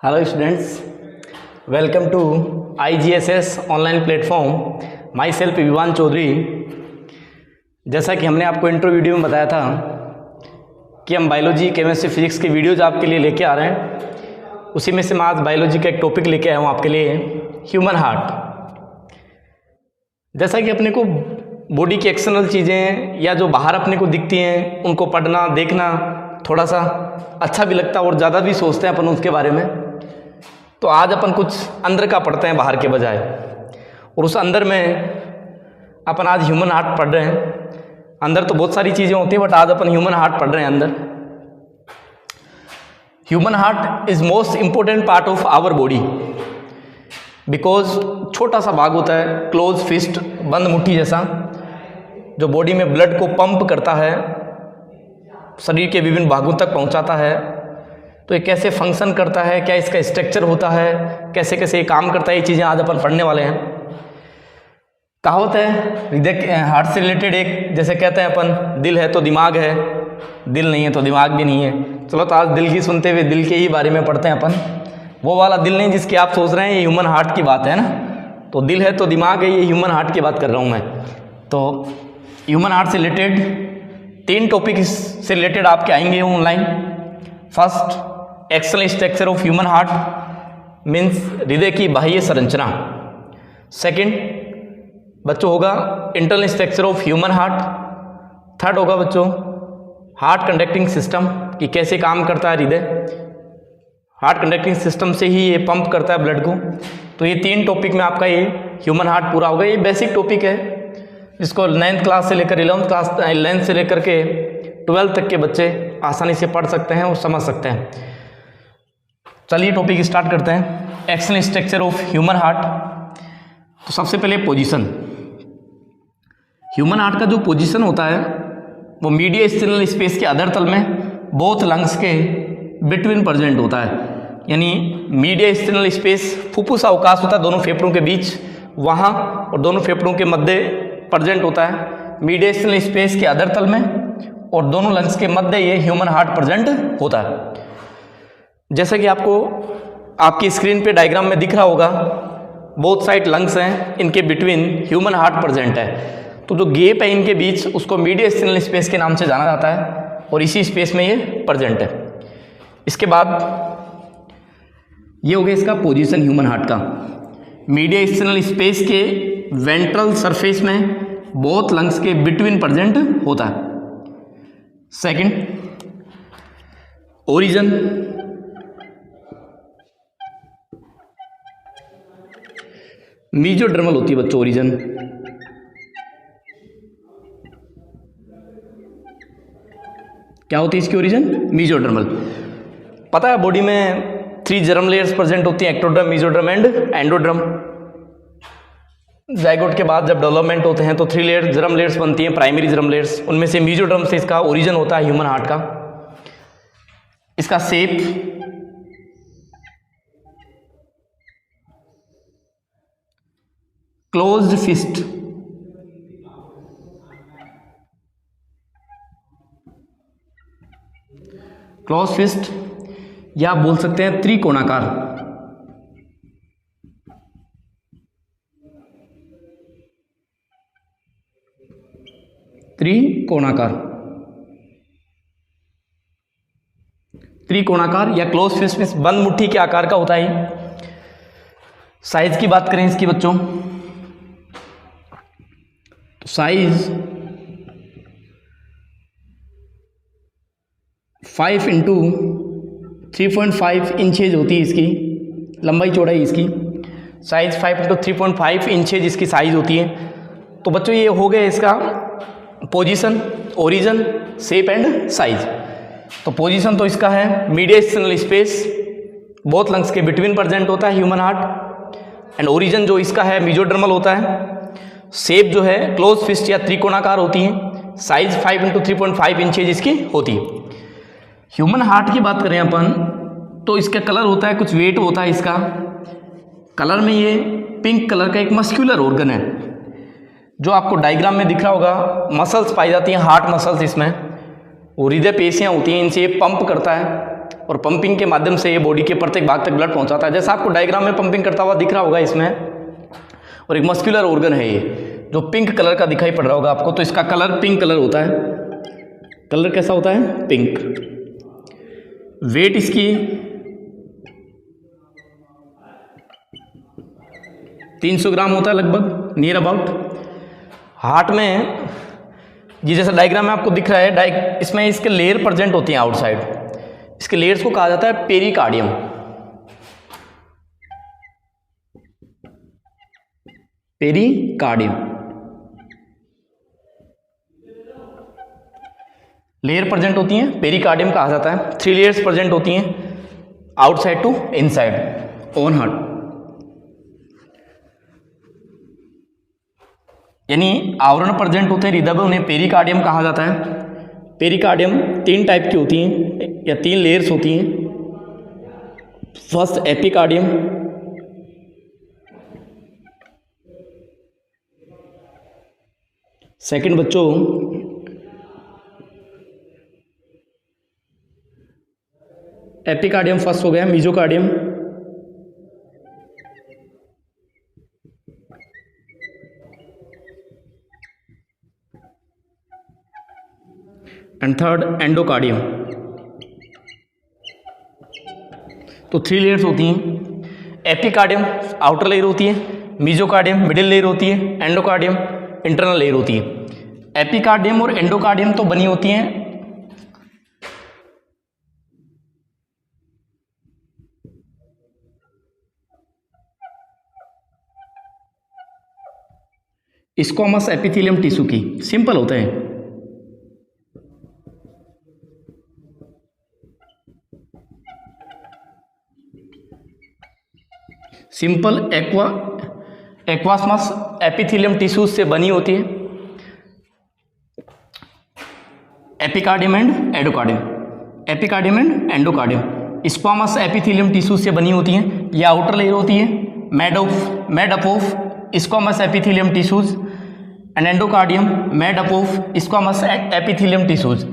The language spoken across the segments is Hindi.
Hello students, welcome to IGSS online platform. Myself Vivaan Chaudhary. जैसा कि हमने आपको इंट्रो वीडियो में बताया था कि हम बायोलॉजी, केमिस्ट्री, फिजिक्स के वीडियोज़ आपके लिए लेके आ रहे हैं, उसी में से मैं आज बायोलॉजी का एक टॉपिक लेके आया हूँ आपके लिए, ह्यूमन हार्ट। जैसा कि अपने को बॉडी की एक्सटर्नल चीज़ें या जो बाहर अपने को दिखती हैं उनको पढ़ना, देखना थोड़ा सा अच्छा भी लगता है और ज़्यादा भी सोचते हैं अपन उसके बारे में। तो आज अपन कुछ अंदर का पढ़ते हैं बाहर के बजाय, और उस अंदर में अपन आज ह्यूमन हार्ट पढ़ रहे हैं। अंदर तो बहुत सारी चीज़ें होती हैं, बट आज अपन ह्यूमन हार्ट पढ़ रहे हैं अंदर। Human heart is most important part of our body because छोटा सा भाग होता है, क्लोज फिस्ट, बंद मुट्ठी जैसा, जो बॉडी में ब्लड को पंप करता है, शरीर के विभिन्न भागों तक पहुंचाता है। तो ये कैसे फंक्शन करता है, क्या इसका स्ट्रक्चर होता है, कैसे कैसे ये काम करता है, ये चीज़ें आज अपन पढ़ने वाले हैं। कहावत है हृदय हार्ट से रिलेटेड, एक जैसे कहते हैं अपन, दिल है तो दिमाग है, दिल नहीं है तो दिमाग भी नहीं है। चलो तो आज दिल की सुनते हुए दिल के ही बारे में पढ़ते हैं अपन। वो वाला दिल नहीं जिसकी आप सोच रहे हैं, ये ह्यूमन हार्ट की बात है ना। तो दिल है तो दिमाग है, ये ह्यूमन हार्ट की बात कर रहा हूँ मैं। तो ह्यूमन हार्ट से रिलेटेड 3 टॉपिक से रिलेटेड आपके आएंगे online. First, external structure of human heart means हृदय की बाह्य संरचना। सेकंड बच्चों होगा internal structure of human heart. Third होगा बच्चों हार्ट कंडक्टिंग सिस्टम, कि कैसे काम करता है हृदय। हार्ट कंडक्टिंग सिस्टम से ही ये पंप करता है ब्लड को। तो ये 3 टॉपिक में आपका ये ह्यूमन हार्ट पूरा होगा। ये बेसिक टॉपिक है जिसको 9th क्लास से लेकर 11th क्लास 11th से लेकर के 12th तक के बच्चे आसानी से पढ़ सकते हैं और समझ सकते हैं। चलिए टॉपिक स्टार्ट करते हैं। External structure of human heart. तो सबसे पहले पोजीशन। ह्यूमन हार्ट का जो पोजीशन होता है वो मीडियल एक्सटर्नल स्पेस के अधर तल में बोथ लंग्स के बिटवीन प्रेजेंट होता है। यानी मीडियल एक्सटर्नल स्पेस फुफ्फुस अवकाश होता है दोनों फेफड़ों के बीच, वहाँ, और दोनों फेफड़ों के मध्य प्रेजेंट होता है मीडियल एक्सटर्नल स्पेस के अधर तल में, और दोनों लंग्स के मध्य ये ह्यूमन हार्ट प्रेजेंट होता है। जैसा कि आपको आपकी स्क्रीन पे डायग्राम में दिख रहा होगा, बोथ साइड लंग्स हैं, इनके बिटवीन ह्यूमन हार्ट प्रेजेंट है। तो जो गैप है इनके बीच उसको मीडियल एक्सटर्नल स्पेस के नाम से जाना जाता है, और इसी स्पेस में ये प्रेजेंट है। इसके बाद ये हो गया इसका पोजीशन ह्यूमन हार्ट का। मीडियल एक्सटर्नल स्पेस के वेंट्रल सरफेस में बोथ लंग्स के बिटवीन प्रेजेंट होता है। Second, origin. मीजोडर्मल होती है बच्चों ओरिजिन। क्या होती है इसकी ओरिजिन? मीजोडर्मल। पता है बॉडी में 3 जर्म लेयर्स प्रेजेंट होती हैं, ectoderm, mesoderm and endoderm. Zygote के बाद जब डेवलपमेंट होते हैं तो 3 लेयर जर्म लेयर्स बनती हैं, प्राइमरी जर्म लेयर्स। उनमें से मीजोडर्म से इसका ओरिजिन होता है ह्यूमन हार्ट का। इसका shape closed fist. Close fist या बोल सकते हैं त्रिकोणाकार। त्रिकोणाकार या क्लोज फिस्ट में बंद मुट्ठी के आकार का होता है। साइज की बात करें इसकी बच्चों, तो साइज 5 × 3.5 इंचेज होती है इसकी लंबाई चौड़ाई। इसकी साइज 5 × 3.5 इंचेज इसकी साइज होती है। तो बच्चों ये हो गया इसका position, origin, shape and size. तो पोजीशन तो इसका है medial external space, both lungs के बिटवीन प्रेजेंट होता है ह्यूमन हार्ट। एंड ओरिजिन जो इसका है मीजोडर्मल होता है। शेप जो है क्लोज फिस्ट या त्रिकोणाकार होती है। साइज 5 × 3.5 इंचेज इसकी होती है। ह्यूमन हार्ट की बात करें अपन तो इसका कलर होता है, कुछ वेट होता है इसका। कलर में ये पिंक कलर का एक मस्क्यूलर ऑर्गन है, जो आपको डायग्राम में दिख रहा होगा। मसल्स पाई जाती हैं, हार्ट मसल्स इसमें, और हृदय पेशियाँ होती हैं, इनसे ये पंप करता है और पंपिंग के माध्यम से ये बॉडी के प्रत्येक भाग तक ब्लड पहुंचाता है। जैसा आपको डायग्राम में पंपिंग करता हुआ दिख रहा होगा इसमें, और एक मस्कुलर ऑर्गन है ये जो पिंक कलर का दिखाई पड़ रहा होगा आपको, तो इसका कलर पिंक कलर होता है। कलर कैसा होता है? पिंक। वेट इसकी 300 ग्राम होता है लगभग, नियर अबाउट। हार्ट में ये जैसा डायग्राम में आपको दिख रहा है, इसमें इसके लेयर प्रेजेंट होती हैं आउटसाइड। इसके लेयर्स को कहा जाता है पेरिकार्डियम। पेरिकार्डियम लेयर प्रेजेंट होती हैं, पेरिकार्डियम कहा जाता है। 3 लेयर्स प्रेजेंट होती हैं outside to inside on heart, यानी आवरण प्रेजेंट होते हैं हृदय में, उन्हें पेरिकार्डियम कहा जाता है। पेरिकार्डियम 3 टाइप की होती हैं या 3 लेयर्स होती हैं। फर्स्ट एपिकार्डियम, सेकंड बच्चों एपिकार्डियम फर्स्ट हो गया, मीजोकार्डियम, एंड थर्ड एंडोकार्डियम। तो 3 लेयर्स होती हैं। एपिकार्डियम आउटर लेयर होती है, मीजोकार्डियम मिडिल लेयर होती है, एंडोकार्डियम इंटरनल लेयर होती है। एपिकार्डियम और एंडोकार्डियम तो बनी होती हैं स्क्वामस एपिथेलियम टिश्यू की। सिंपल होते हैं। सिंपल एक्वास्मस एपिथेलियम टिश्यूज से बनी होती है। Epicardium and endocardium, epicardium and endocardium squamous epithelium tissues से बनी होती हैं। ये आउटर लेयर होती है, made up of squamous epithelium tissues, and endocardium made up of squamous epithelium tissues.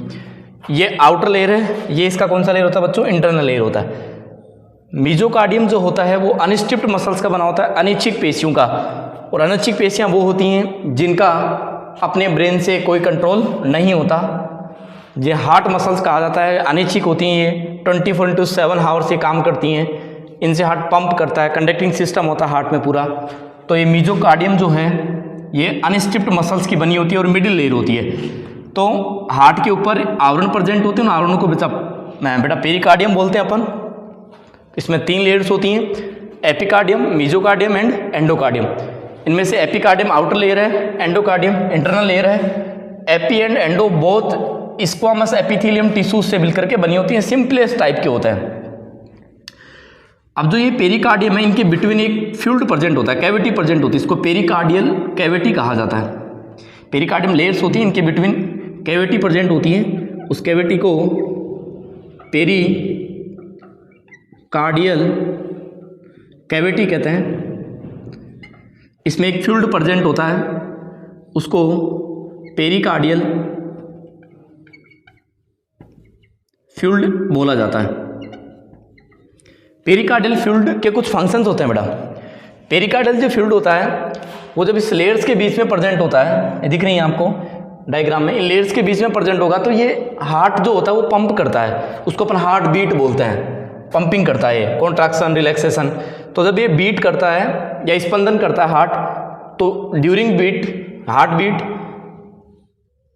ये आउटर लेयर है। ये इसका कौन सा लेयर होता है बच्चों? इंटरनल लेयर होता है। मीजोकार्डियम जो होता है वो अनस्ट्रिप्ड मसल्स का बना होता है, अनिच्छिक पेशियों का। और अनिच्छिक पेशियां वो होती हैं जिनका अपने ब्रेन से कोई कंट्रोल नहीं होता। ये हार्ट मसल्स कहा जाता है, अनिच्छिक होती हैं। ये 24/7 हावर्स से काम करती हैं। इनसे हार्ट पंप करता है, कंडक्टिंग सिस्टम होता है हार्ट में पूरा। तो ये मीजोकार्डियम जो है ये अनस्ट्रिप्ड मसल्स की बनी होती है और मिडिल लेयर होती है। तो हार्ट के ऊपर आवरण प्रेजेंट होते हैं, आवरणों को बेटा पेरिकार्डियम बोलते हैं अपन। इसमें 3 लेयर्स होती हैं, एपिकार्डियम, मीजोकार्डियम एंड एंडोकार्डियम। इनमें से एपिकार्डियम आउटर लेयर है, एंडोकार्डियम इंटरनल लेयर है। AP and endo both squamous epithelium tissues से मिलकर के बनी होती हैं, सिंपलेस्ट टाइप के होते हैं। अब जो ये पेरिकार्डियम है, इनके बिटवीन एक फ्लूइड प्रेजेंट होता है, कैविटी प्रेजेंट होती है। इसको पेरिकार्डियल कैविटी कहा जाता है। पेरिकार्डियम लेयर्स होती हैं, इनके बिटवीन कैविटी प्रेजेंट होती है। उस कैविटी को पेरिकार्डियल कैविटी कहते हैं। इसमें एक फ्लूइड प्रेजेंट होता है, उसको पेरिकार्डियल फ्लूइड बोला जाता है। पेरिकार्डियल फ्लूइड के कुछ फंक्शंस होते हैं बेटा। पेरिकार्डियल जो फ्लूइड होता है वो जब इस लेयर्स के बीच में प्रेजेंट होता है, ये दिख रही है आपको डायग्राम में, इन लेयर्स के बीच में प्रेजेंट होगा तो ये हार्ट जो होता है वो पंप करता है, उसको अपन हार्ट बीट बोलते हैं। पंपिंग करता है, कॉन्ट्रैक्शन, रिलैक्सेशन। तो जब ये बीट करता है या स्पंदन करता है हार्ट, तो during beat, heart beat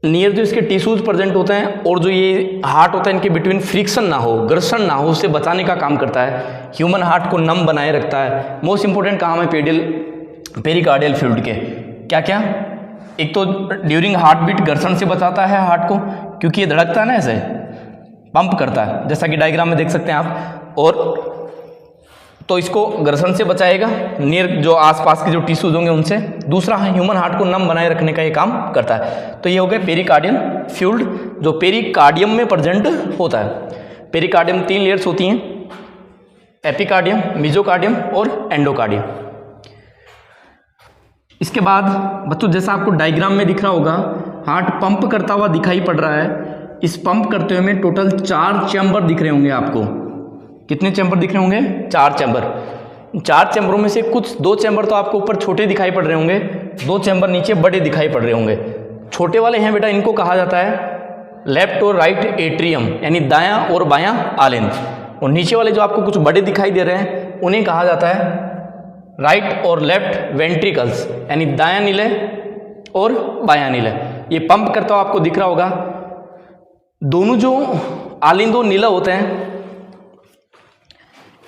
near जो इसके टिश्यूज प्रेजेंट होते हैं और जो ये हार्ट होता है, इनके बिटवीन फ्रिक्शन ना हो, घर्षण ना हो, उससे बचाने का काम करता है। ह्यूमन हार्ट को नम बनाए रखता है। मोस्ट इंपॉर्टेंट काम है पेरिकार्डियल फ्लूइड के क्या क्या? एक तो ड्यूरिंग हार्ट बीट घर्षण से बचाता है हार्ट को, क्योंकि ये धड़कता है ना, ऐसे पंप करता है, जैसा कि डायग्राम में देख सकते हैं आप। और तो इसको घर्षण से बचाएगा नियर जो आसपास के जो टिश्यूज होंगे उनसे। दूसरा ह्यूमन हार्ट को नम बनाए रखने का ये काम करता है। तो ये हो गया पेरिकार्डियल फ्लूइड जो पेरिकार्डियम में प्रेजेंट होता है। पेरिकार्डियम 3 लेयर्स होती हैं, एपिकार्डियम, मीजोकार्डियम और एंडोकार्डियम। इसके बाद बच्चों जैसा आपको डायग्राम में दिख रहा होगा, हार्ट पंप करता हुआ दिखाई पड़ रहा है। इस पंप करते हुए में टोटल 4 चैम्बर दिख रहे होंगे आपको। कितने चैम्बर दिख रहे होंगे? 4 चैम्बर। 4 चैम्बरों में से कुछ 2 चैम्बर तो आपको ऊपर छोटे दिखाई पड़ रहे होंगे, 2 चैम्बर नीचे बड़े दिखाई पड़ रहे होंगे। छोटे वाले हैं बेटा, इनको कहा जाता है लेफ्ट और राइट एट्रियम, यानी दायां और बायां आलिंद। और नीचे वाले जो आपको कुछ बड़े दिखाई दे रहे हैं उन्हें कहा जाता है राइट और लेफ्ट वेंट्रिकल्स, यानी दायां निलय और बायां निलय। ये पंप करता हुआ आपको दिख रहा होगा। दोनों जो आलिंद और निलय होते हैं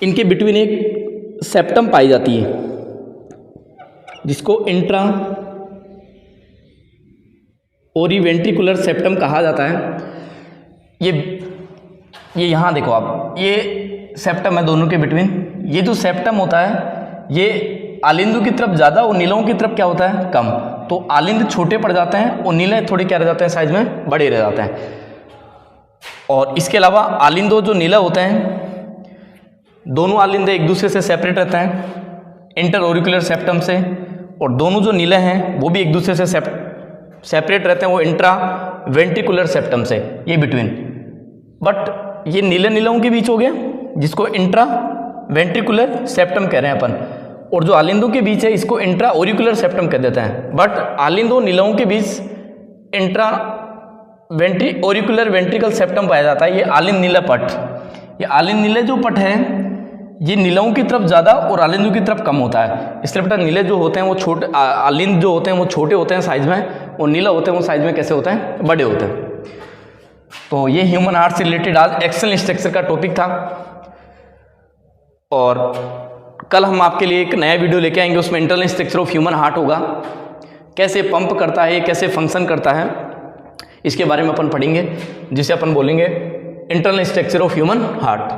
इनके बिटवीन एक सेप्टम पाई जाती है जिसको इंट्रा ओरीवेंट्रिकुलर सेप्टम कहा जाता है। ये यहाँ देखो आप, ये सेप्टम है दोनों के बिटवीन। ये जो सेप्टम होता है ये आलिंदों की तरफ ज़्यादा और नीलों की तरफ क्या होता है? कम। तो आलिंद छोटे पड़ जाते हैं और नीले थोड़े क्या रह जाते हैं? साइज में बड़े रह जाते हैं। और इसके अलावा आलिंदो जो नीला होते हैं, दोनों आलिंदे एक दूसरे से सेपरेट रहते हैं इंटर ऑरिकुलर सेप्टम से, और दोनों जो नीले हैं वो भी एक दूसरे से सेपरेट रहते हैं, वो इंट्रा वेंट्रिकुलर सेप्टम से, ये बिटवीन। बट ये नीले नीलों के बीच हो गया जिसको इंट्रा वेंट्रिकुलर सेप्टम कह रहे हैं अपन, और जो आलिंदों के बीच है इसको इंट्रा ऑरिकुलर सेप्टम कह देते हैं। बट आलिंदों नीलों के बीच इंट्रा ऑरिकुलर वेंट्रिकल सेप्टम पाया जाता है। ये आलिंद नीला पट, ये आलिंद नीले जो पट है ये नीलों की तरफ ज़्यादा और आलिंदों की तरफ कम होता है। इसलिए बेटा नीले जो होते हैं वो छोटे, आलिंद जो होते हैं वो छोटे होते हैं साइज में, और नीला होते हैं वो साइज में कैसे होते हैं? बड़े होते हैं। तो ये ह्यूमन हार्ट से रिलेटेड आज एक्सेल स्ट्रक्चर का टॉपिक था, और कल हम आपके लिए एक नया वीडियो लेके आएंगे, उसमें internal structure of human heart होगा, कैसे पंप करता है, कैसे फंक्शन करता है, इसके बारे में अपन पढ़ेंगे, जिसे अपन बोलेंगे internal structure of human heart.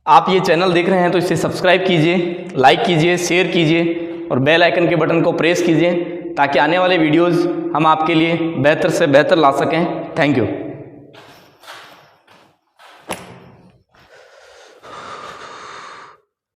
आप ये चैनल देख रहे हैं तो इसे सब्सक्राइब कीजिए, लाइक कीजिए, शेयर कीजिए और बेल आइकन के बटन को प्रेस कीजिए ताकि आने वाले वीडियोज़ हम आपके लिए बेहतर से बेहतर ला सकें। Thank you.